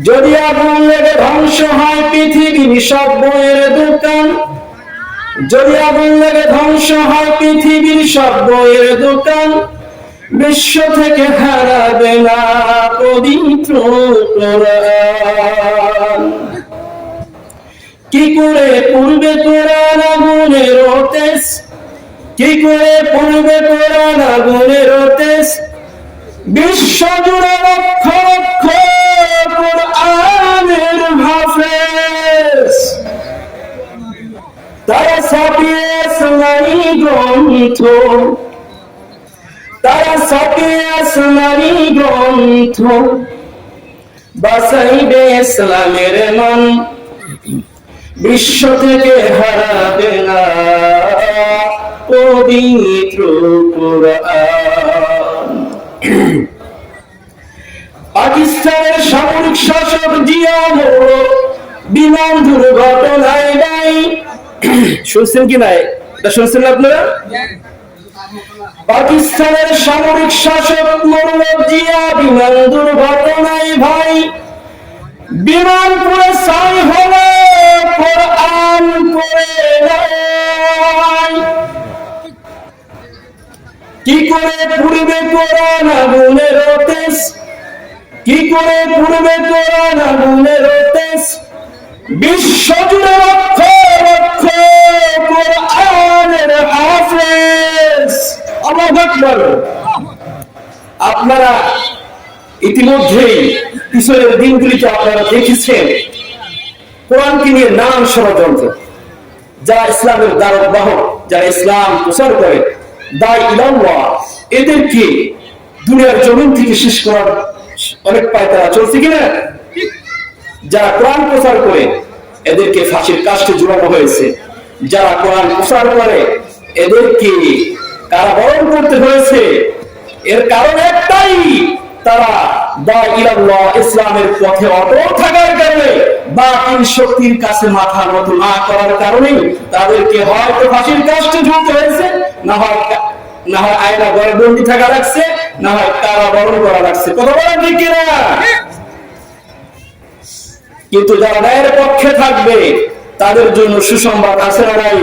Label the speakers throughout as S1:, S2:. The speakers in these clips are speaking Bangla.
S1: যদি আগুন লেগে ধ্বংস হয় পৃথিবীর সব বইয়ের দোকান, যদি আগুন লেগে ধ্বংস হয় পৃথিবীর সব বইয়ের দোকান, বিশ্ব থেকে হারাবে না পবিত্র কোরআন। কি করে পূর্বে কোরআন আগুনের তেজ, কি করে পূর্বে কোরআন আগুনের তেজ, বিশ্ব জুড়ে লক্ষ লক্ষ কোরআনের হাফেজ। তারা ছাপিয়ে আসমানি গ্রন্থ, তারা ছাপিয়ে আসমানি গ্রন্থ, বাঁচাইবে ইসলামের মান, বিশ্ব থেকে হারাবে না পবিত্র কোরআন। পাকিস্তানের সামরিক শাসক জিয়া মরল বিমান দুর্ঘটনায় নাই। শুনছেন কি নাই? এটা শুনছেন আপনারা? পাকিস্তানের সামরিক শাসক মরল জিয়া বিমান দুর্ঘটনায় ভাই। বিমান পুরো ছাই হলো, কোরআন পড়ে নাই। কি করে পুড়বে কোরআন আগুনের তেজ, কি করে পুড়বে কোরআন আগুনের তেজ, বিশ্ব জুড়ে লক্ষ লক্ষ কোরআনের হাফেজ। আল্লাহু আকবার। আপনারা ইতিমধ্যেই পিছনের দিনগুলিতে আপনারা দেখেছেন কোরআনকে নিয়ে নানান ষড়যন্ত্র, যারা ইসলামের দ্বারক বাহক, যারা ইসলাম প্রচার করে, দাই ইলাল্লাহ, এদেরকে দুনিয়ার জমিন থেকে শেষ করার অনেক পায়তারা চলছে কিনা? যারা কোরআন প্রচার করে এদেরকে ফাঁসির কাস্টে ঝুলানো হয়েছে, যারা কোরআন প্রচার করে এদেরকে কারাবরণ করতে হয়েছে। এর কারণ একটাই, তারা দাই ইলাল্লাহ ইসলামের পথে অটল থাকার কারণে, বাতিল শক্তির কাছে মাথা নত না করার কারণে তাদেরকে হয়তো ফাঁসির কাস্টে ঝুলতে হয়েছে, না হয় আয়না ঘরে বন্দী থাকা লাগছে, না হয় কারাবরণ করা লাগছে। কথা বলেন ঠিক কিনা? কিন্তু যারা ন্যায়ের পক্ষে থাকবে তাদের জন্য সুসংবাদ আছে না নাই?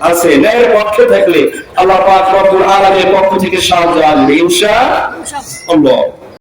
S1: আছে। ন্যায়ের পক্ষে থাকলে আল্লাহ পাক রব্বুল আলামিনের পক্ষ থেকে সাহায্য আসবে ইনশাআল্লাহ।